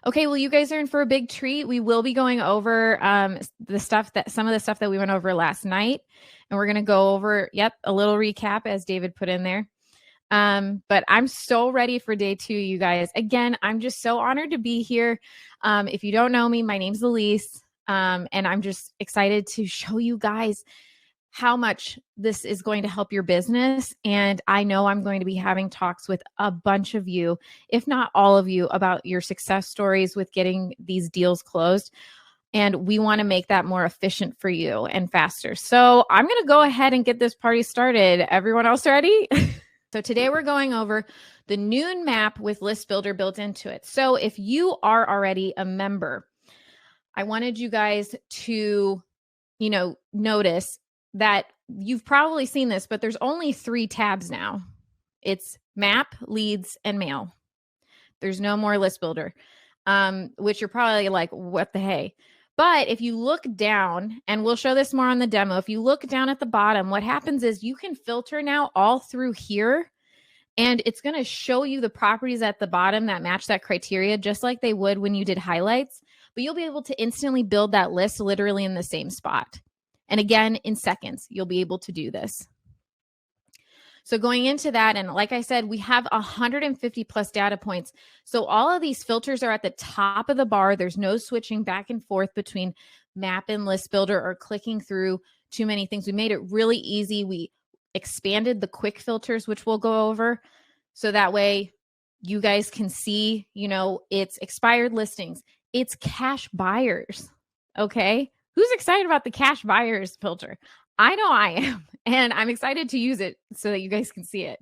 Okay, well, you guys are in for a big treat. We will be going over some of the stuff that we went over last night, and we're going to go over, a little recap as David put in there. But I'm so ready for day 2, you guys. Again, I'm just so honored to be here. If you don't know me, my name's Elise, and I'm just excited to show you guys how much this is going to help your business. And I know I'm going to be having talks with a bunch of you, if not all of you, about your success stories with getting these deals closed. And we want to make that more efficient for you and faster. So I'm going to go ahead and get this party started. Everyone else ready? So today we're going over the Noon map with List Builder built into it. So if you are already a member, I wanted you guys to, notice that you've probably seen this, but there's only 3 tabs now. It's map, leads, and mail. There's no more List Builder, which you're probably like, what the hey? But if you look down, and we'll show this more on the demo, if you look down at the bottom, what happens is you can filter now all through here, and it's going to show you the properties at the bottom that match that criteria, just like they would when you did highlights. But you'll be able to instantly build that list literally in the same spot. And again, in seconds, you'll be able to do this. So going into that, and like I said, we have 150 plus data points. So all of these filters are at the top of the bar. There's no switching back and forth between map and list builder or clicking through too many things. We made it really easy. We expanded the quick filters, which we'll go over. So that way you guys can see, it's expired listings. It's cash buyers. Okay. Who's excited about the cash buyers filter? I know I am, and I'm excited to use it so that you guys can see it.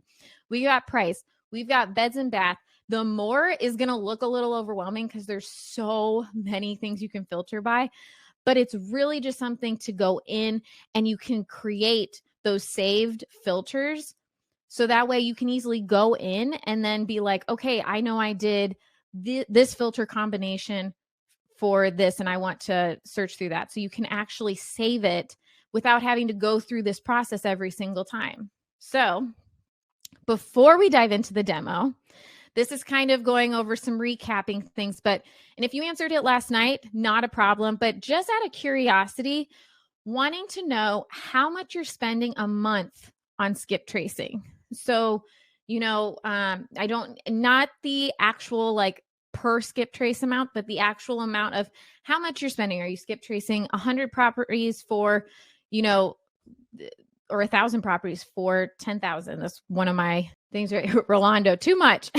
We got price. We've got beds and bath. The more is going to look a little overwhelming because there's so many things you can filter by, but it's really just something to go in and you can create those saved filters. So that way you can easily go in and then be like, okay, I know I did this filter combination for this, and I want to search through that. So you can actually save it without having to go through this process every single time. So before we dive into the demo, this is kind of going over some recapping things, and if you answered it last night, not a problem, but just out of curiosity, wanting to know how much you're spending a month on skip tracing. So, not the actual like per skip trace amount, but the actual amount of how much you're spending. Are you skip tracing 100 properties for, or 1,000 properties for 10,000? That's one of my things, right? Rolando, too much.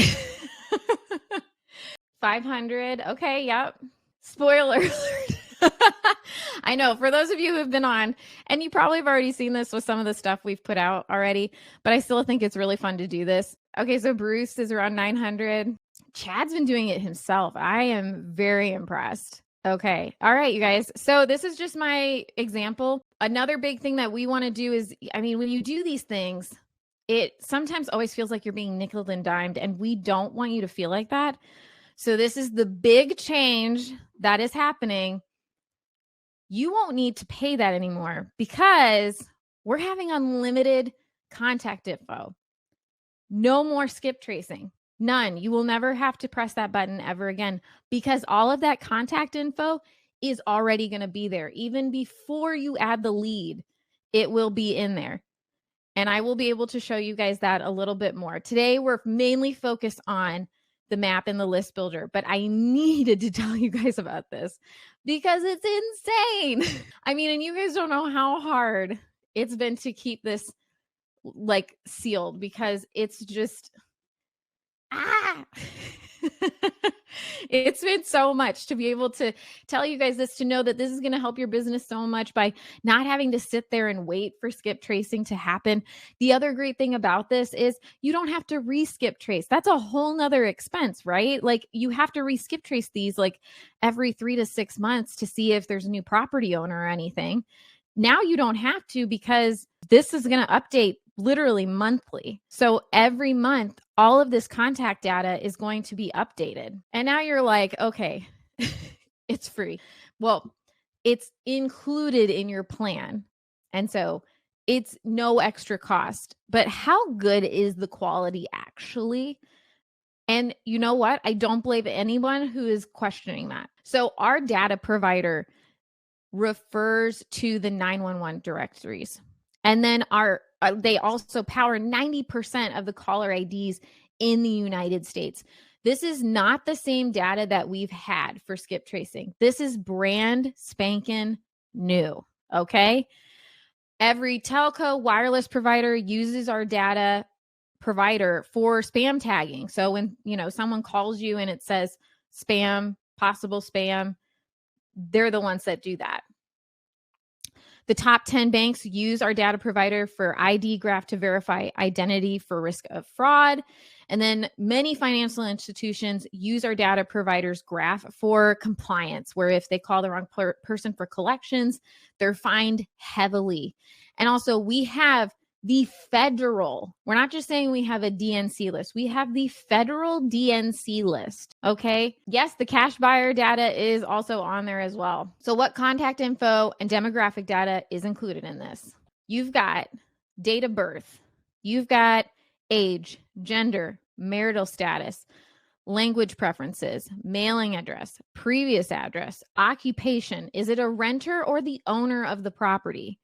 500. Okay. Yep. Spoiler alert. I know, for those of you who have been on, and you probably have already seen this with some of the stuff we've put out already, but I still think it's really fun to do this. Okay, so Bruce is around 900. Chad's been doing it himself. I am very impressed. Okay. All right, you guys. So this is just my example. Another big thing that we want to do is, when you do these things, it sometimes always feels like you're being nickeled and dimed, and we don't want you to feel like that. So this is the big change that is happening. You won't need to pay that anymore because we're having unlimited contact info. No more skip tracing. None. You will never have to press that button ever again because all of that contact info is already going to be there. Even before you add the lead, it will be in there. And I will be able to show you guys that a little bit more. Today, we're mainly focused on the map and the list builder, but I needed to tell you guys about this because it's insane. And you guys don't know how hard it's been to keep this like sealed because it's just, it's been so much to be able to tell you guys this, to know that this is going to help your business so much by not having to sit there and wait for skip tracing to happen. The other great thing about this is you don't have to re-skip trace. That's a whole nother expense, right? Like you have to re-skip trace these like every 3 to 6 months to see if there's a new property owner or anything. Now you don't have to because this is going to update literally monthly. So every month, all of this contact data is going to be updated. And now you're like, okay, it's free. Well, it's included in your plan. And so it's no extra cost. But how good is the quality actually? And you know what? I don't blame anyone who is questioning that. So our data provider refers to the 911 directories. And then they also power 90% of the caller IDs in the United States. This is not the same data that we've had for skip tracing. This is brand spanking new. Okay. Every telco wireless provider uses our data provider for spam tagging. So when, someone calls you and it says spam, possible spam, they're the ones that do that. The top 10 banks use our data provider for ID graph to verify identity for risk of fraud. And then many financial institutions use our data provider's graph for compliance, where if they call the wrong person for collections, they're fined heavily. And also we have the federal, we're not just saying we have a DNC list, we have the federal DNC list. Okay. Yes, the cash buyer data is also on there as well. So what contact info and demographic data is included in this? You've got date of birth, you've got age, gender, marital status, language preferences, mailing address, previous address, occupation. Is it a renter or the owner of the property?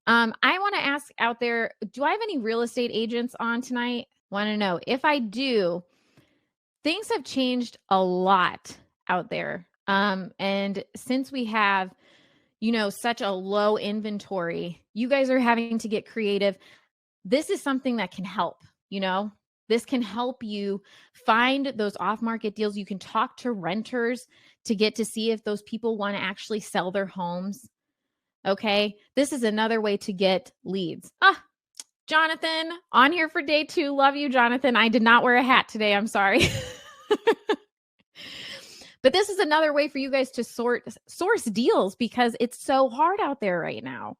I want to ask out there, do I have any real estate agents on tonight? Want to know. If I do, things have changed a lot out there. And since we have, such a low inventory, you guys are having to get creative. This is something that can help, This can help you find those off-market deals. You can talk to renters to get to see if those people want to actually sell their homes. Okay. This is another way to get leads. Jonathan, on here for day 2. Love you, Jonathan. I did not wear a hat today. I'm sorry. But this is another way for you guys to source deals because it's so hard out there right now.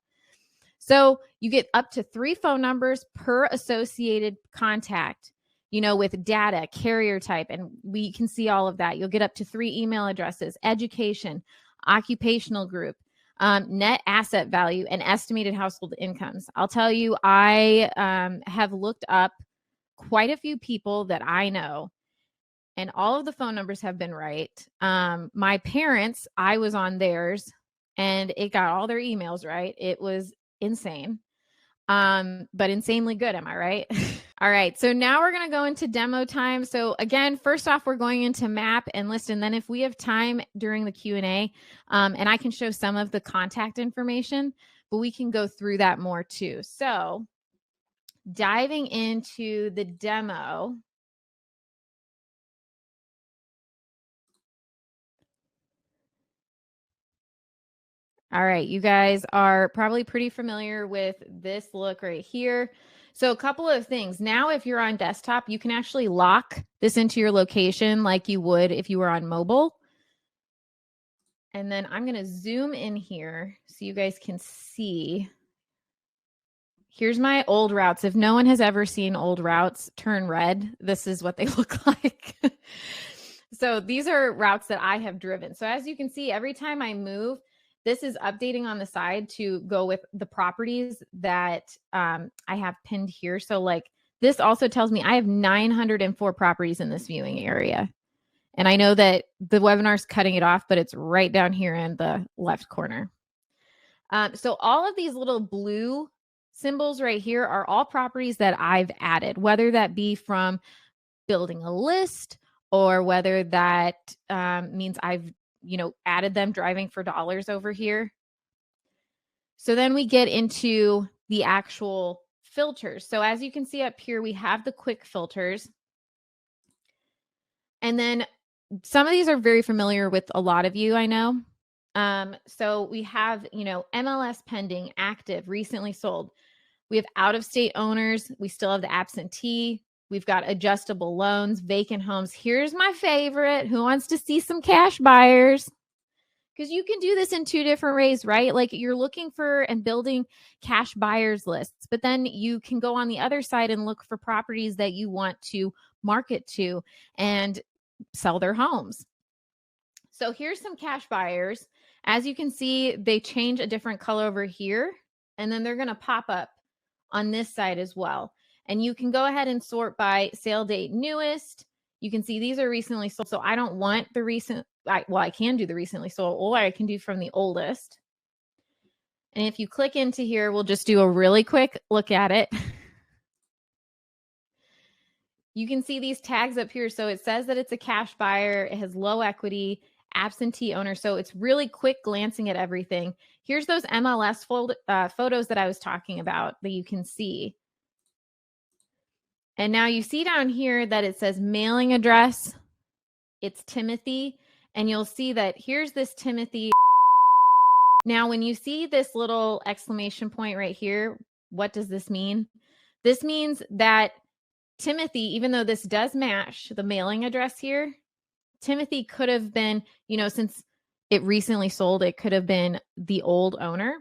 So you get up to 3 phone numbers per associated contact, with data, carrier type, and we can see all of that. You'll get up to 3 email addresses, education, occupational group, net asset value, and estimated household incomes. I'll tell you, I have looked up quite a few people that I know, and all of the phone numbers have been right. My parents, I was on theirs, and it got all their emails right. It was insane, but insanely good. Am I right? All right. So now we're going to go into demo time. So again, first off, we're going into map and list. And then if we have time during the Q&A, and I can show some of the contact information, but we can go through that more too. So diving into the demo. All right. You guys are probably pretty familiar with this look right here. So a couple of things. Now, if you're on desktop, you can actually lock this into your location like you would if you were on mobile. And then I'm going to zoom in here so you guys can see. Here's my old routes. If no one has ever seen old routes turn red, this is what they look like. So these are routes that I have driven. So as you can see, every time I move, this is updating on the side to go with the properties that I have pinned here. So like this also tells me I have 904 properties in this viewing area. And I know that the webinar's cutting it off, but it's right down here in the left corner. So all of these little blue symbols right here are all properties that I've added, whether that be from building a list or whether that means I've added them driving for dollars over here. So then we get into the actual filters. So as you can see up here, we have the quick filters. And then some of these are very familiar with a lot of you, I know. So we have, MLS pending, active, recently sold. We have out-of-state owners. We still have the absentee. We've got adjustable loans, vacant homes. Here's my favorite. Who wants to see some cash buyers? Because you can do this in 2 different ways, right? Like you're looking for and building cash buyers lists, but then you can go on the other side and look for properties that you want to market to and sell their homes. So here's some cash buyers. As you can see, they change a different color over here, and then they're going to pop up on this side as well. And you can go ahead and sort by sale date newest. You can see these are recently sold. So I don't want the recent, I can do the recently sold, or I can do from the oldest. And if you click into here, we'll just do a really quick look at it. You can see these tags up here. So it says that it's a cash buyer. It has low equity, absentee owner. So it's really quick glancing at everything. Here's those MLS photos that I was talking about that you can see. And now you see down here that it says mailing address. It's Timothy. And you'll see that here's this Timothy. Now, when you see this little exclamation point right here, what does this mean? This means that Timothy, even though this does match the mailing address here, Timothy could have been, since it recently sold, it could have been the old owner.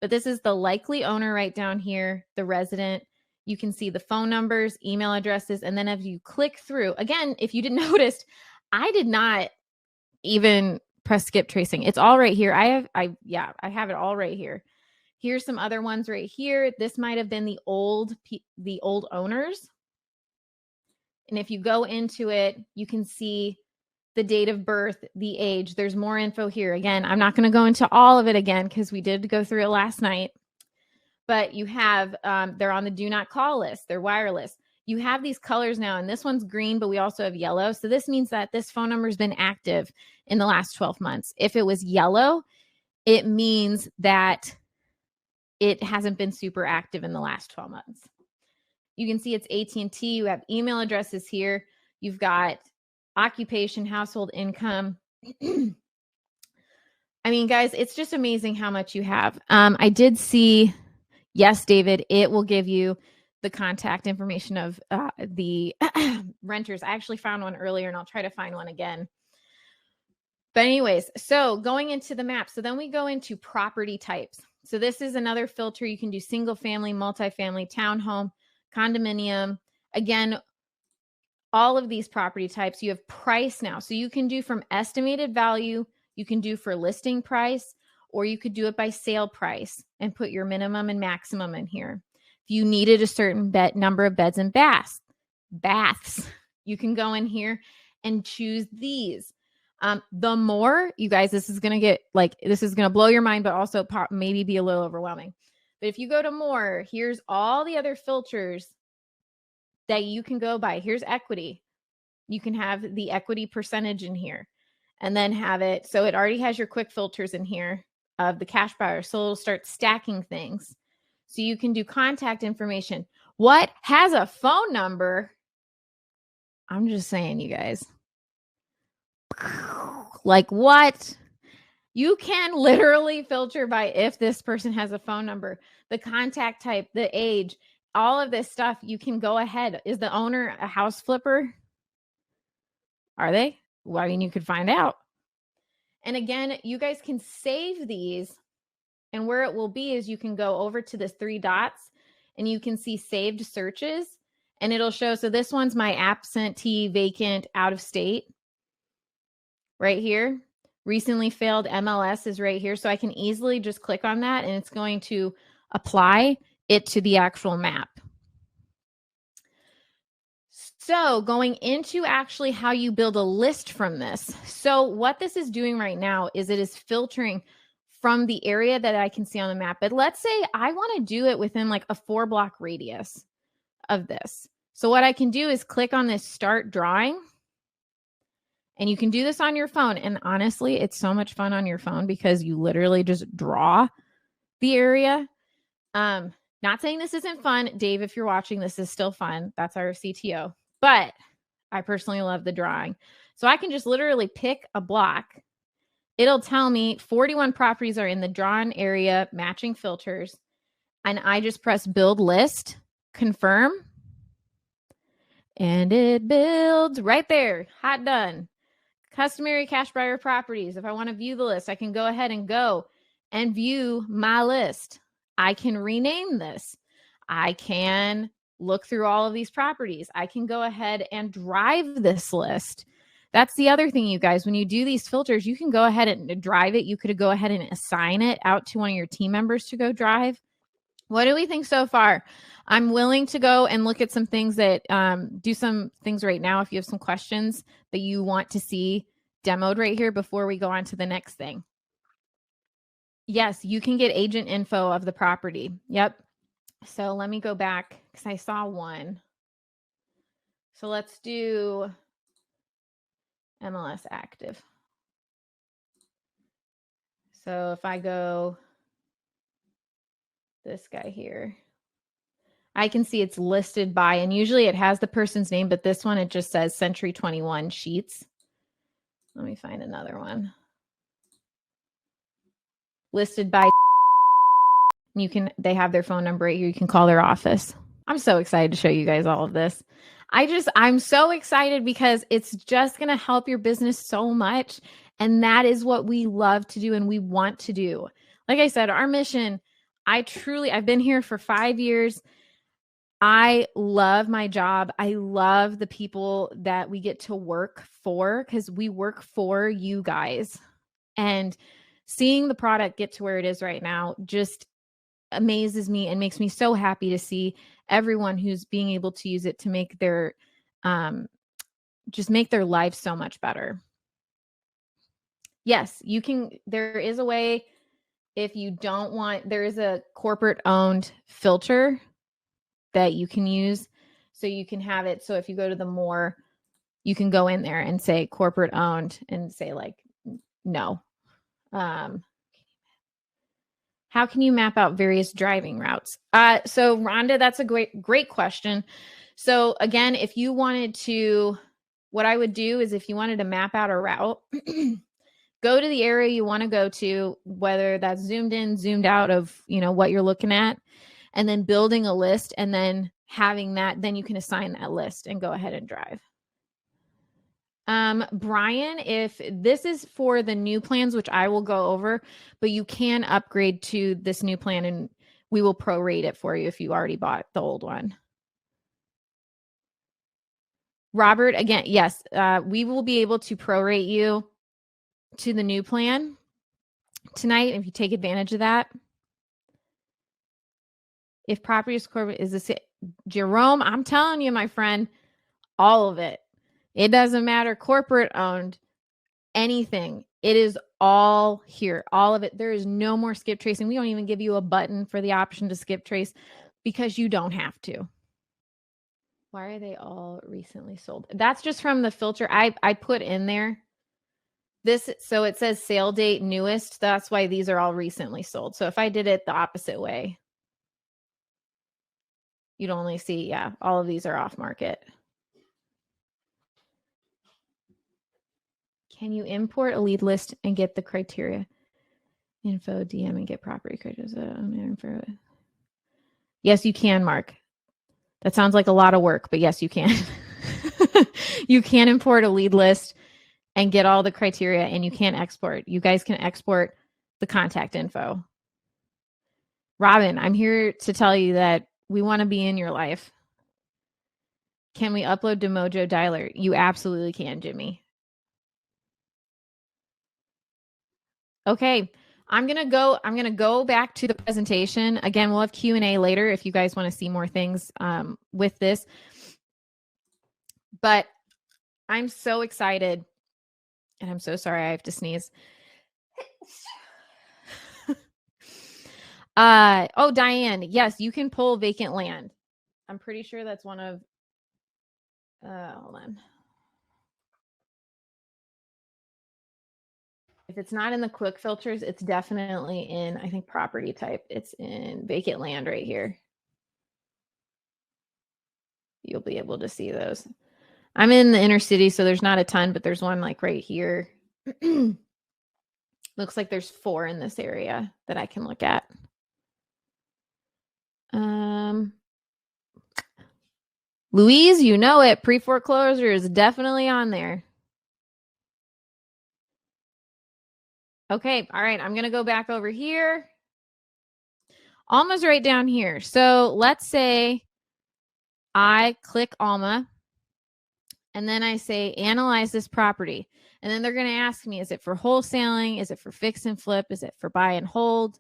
But this is the likely owner right down here, the resident. You can see the phone numbers, email addresses, and then if you click through, again, if you didn't notice, I did not even press skip tracing. It's all right here. I have it all right here. Here's some other ones right here. This might have been the old owners. And if you go into it, you can see the date of birth, the age. There's more info here. Again, I'm not going to go into all of it again because we did go through it last night. But you have, they're on the do not call list. They're wireless. You have these colors now, and this one's green, but we also have yellow. So this means that this phone number has been active in the last 12 months. If it was yellow, it means that it hasn't been super active in the last 12 months. You can see it's AT&T. You have email addresses here. You've got occupation, household income. I mean, guys, it's just amazing how much you have. I did see, yes, David, it will give you the contact information of the renters. I actually found one earlier, and I'll try to find one again. But anyways, so going into the map. So then we go into property types. So this is another filter. You can do single family, multifamily, townhome, condominium. Again, all of these property types, you have price now. So you can do from estimated value, you can do for listing price, or you could do it by sale price and put your minimum and maximum in here. If you needed a certain number of beds and baths, you can go in here and choose these. The more, you guys, this is going to blow your mind, but also maybe be a little overwhelming. But if you go to more, here's all the other filters that you can go by. Here's equity. You can have the equity percentage in here and then have it. So it already has your quick filters in here of the cash buyer. So it'll start stacking things. So you can do contact information. What has a phone number? I'm just saying, you guys. Like what? You can literally filter by if this person has a phone number, the contact type, the age, all of this stuff. You can go ahead. Is the owner a house flipper? Are they? Well, I mean, you could find out. And again, you guys can save these. And where it will be is you can go over to this 3 dots and you can see saved searches. And it'll show, so this one's my absentee, vacant, out of state. Right here. Recently failed MLS is right here. So I can easily just click on that and it's going to apply it to the actual map. So going into actually how you build a list from this. So what this is doing right now is it is filtering from the area that I can see on the map. But let's say I want to do it within like a 4-block radius of this. So what I can do is click on this start drawing. And you can do this on your phone. And honestly, it's so much fun on your phone because you literally just draw the area. Not saying this isn't fun. Dave, if you're watching, this is still fun. That's our CTO. But I personally love the drawing. So I can just literally pick a block. It'll tell me 41 properties are in the drawn area, matching filters. And I just press build list, confirm. And it builds right there. Hot done. Customary cash buyer properties. If I want to view the list, I can go ahead and go and view my list. I can rename this. I can look through all of these properties. I can go ahead and drive this list. That's the other thing, you guys. When you do these filters, you can go ahead and drive it. You could go ahead and assign it out to one of your team members to go drive. What do we think so far? I'm willing to go and look at some things that do some things right now. If you have some questions that you want to see demoed right here before we go on to the next thing. Yes, you can get agent info of the property. Yep. So let me go back because I saw one. So let's do MLS active. So if I go this guy here, I can see it's listed by, and usually it has the person's name, but this one, it just says Century 21 Sheets. Let me find another one. Listed by, they have their phone number right here. You can call their office. I'm so excited to show you guys all of this. I'm so excited because it's just going to help your business so much. And that is what we love to do and we want to do. Like I said, our mission, I've been here for 5 years. I love my job. I love the people that we get to work for because we work for you guys. And seeing the product get to where it is right now just amazes me and makes me so happy to see everyone who's being able to use it to make their just make their life so much better. Yes, you can. There is a way if you don't want, there is a corporate owned filter that you can use. So you can have it. So if you go to the more, you can go in there and say corporate owned and say like, no. How can you map out various driving routes? So Rhonda, that's a great question. So again, if you wanted to, what I would do is if you wanted to map out a route, go to the area you want to go to, whether that's zoomed in, zoomed out of, what you're looking at, and then building a list and then having that, then you can assign that list and go ahead and drive. Brian, if this is for the new plans, which I will go over, but you can upgrade to this new plan and we will prorate it for you if you already bought the old one. Robert, again, yes, we will be able to prorate you to the new plan tonight if you take advantage of that. If property is corporate, is this Jerome? I'm telling you, my friend, all of it. It doesn't matter, corporate owned, anything. It is all here, all of it. There is no more skip tracing. We don't even give you a button for the option to skip trace because you don't have to. Why are they all recently sold? That's just from the filter I put in there. So it says sale date newest. That's why these are all recently sold. So if I did it the opposite way, you'd only see, all of these are off market. Can you import a lead list and get the criteria? Info, DM, and get property criteria. Yes, you can, Mark. That sounds like a lot of work, but yes, you can. You can import a lead list and get all the criteria, and you can export. You guys can export the contact info. Robin, I'm here to tell you that we want to be in your life. Can we upload to Mojo Dialer? You absolutely can, Jimmy. Okay, I'm going to go back to the presentation. Again, we'll have Q&A later if you guys want to see more things with this. But I'm so excited, and I'm so sorry I have to sneeze. Oh, Diane, yes, you can pull vacant land. I'm pretty sure that's one of, hold on. If it's not in the quick filters, it's definitely in, I think, property type. It's in vacant land right here. You'll be able to see those. I'm in the inner city, so there's not a ton, but there's one like right here. Looks like there's 4 in this area that I can look at. Louise, you know it. Pre-foreclosure is definitely on there. Okay, all right. I'm going to go back over here. Alma's right down here. So let's say I click Alma and then I say, analyze this property. And then they're going to ask me, is it for wholesaling? Is it for fix and flip? Is it for buy and hold?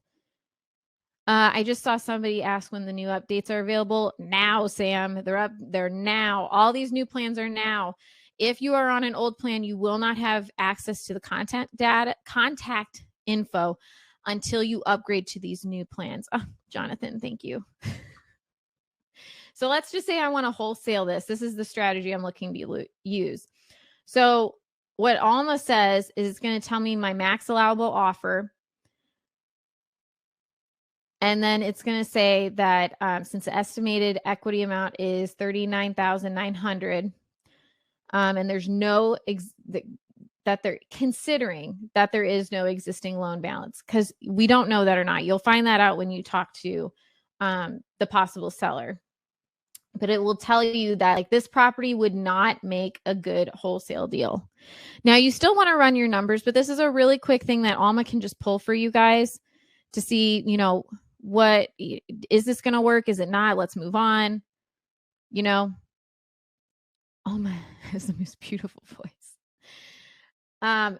I just saw somebody ask when the new updates are available. Now, Sam, they're up. They're now. All these new plans are now. If you are on an old plan, you will not have access to the contact info until you upgrade to these new plans. Oh, Jonathan, thank you. So let's just say I want to wholesale this. This is the strategy I'm looking to use. So what Alma says is it's going to tell me my max allowable offer. And then it's going to say that since the estimated equity amount is $39,900, and there's no that they're considering that there is no existing loan balance, because we don't know that or not. You'll find that out when you talk to the possible seller. But it will tell you that like this property would not make a good wholesale deal. Now you still want to run your numbers, but this is a really quick thing that Alma can just pull for you guys to see, you know, what is this going to work? Is it not? Let's move on. You know, Alma has the most beautiful voice.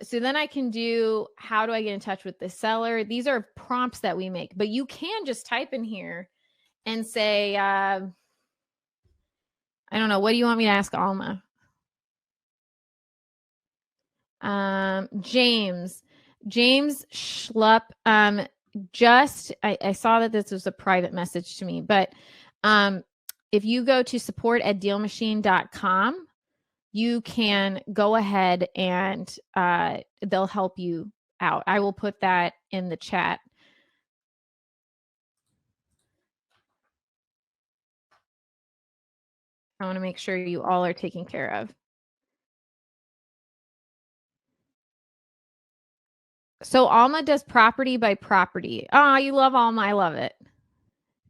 So then I can do, how do I get in touch with the seller? These are prompts that we make, but you can just type in here and say, I don't know. What do you want me to ask Alma? James Schlupp. I saw that this was a private message to me, but if you go to support@DealMachine.com, you can go ahead and they'll help you out. I will put that in the chat. I want to make sure you all are taken care of. So Alma does property by property. Oh, you love Alma. I love it.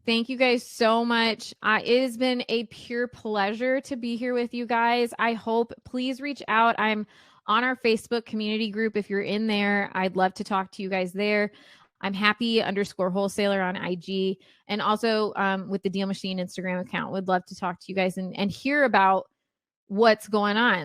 Thank you guys so much. It has been a pure pleasure to be here with you guys. I hope, please reach out. I'm on our Facebook community group. If you're in there, I'd love to talk to you guys there. I'm happy_wholesaler on IG, and also with the Deal Machine Instagram account. Would love to talk to you guys and hear about what's going on.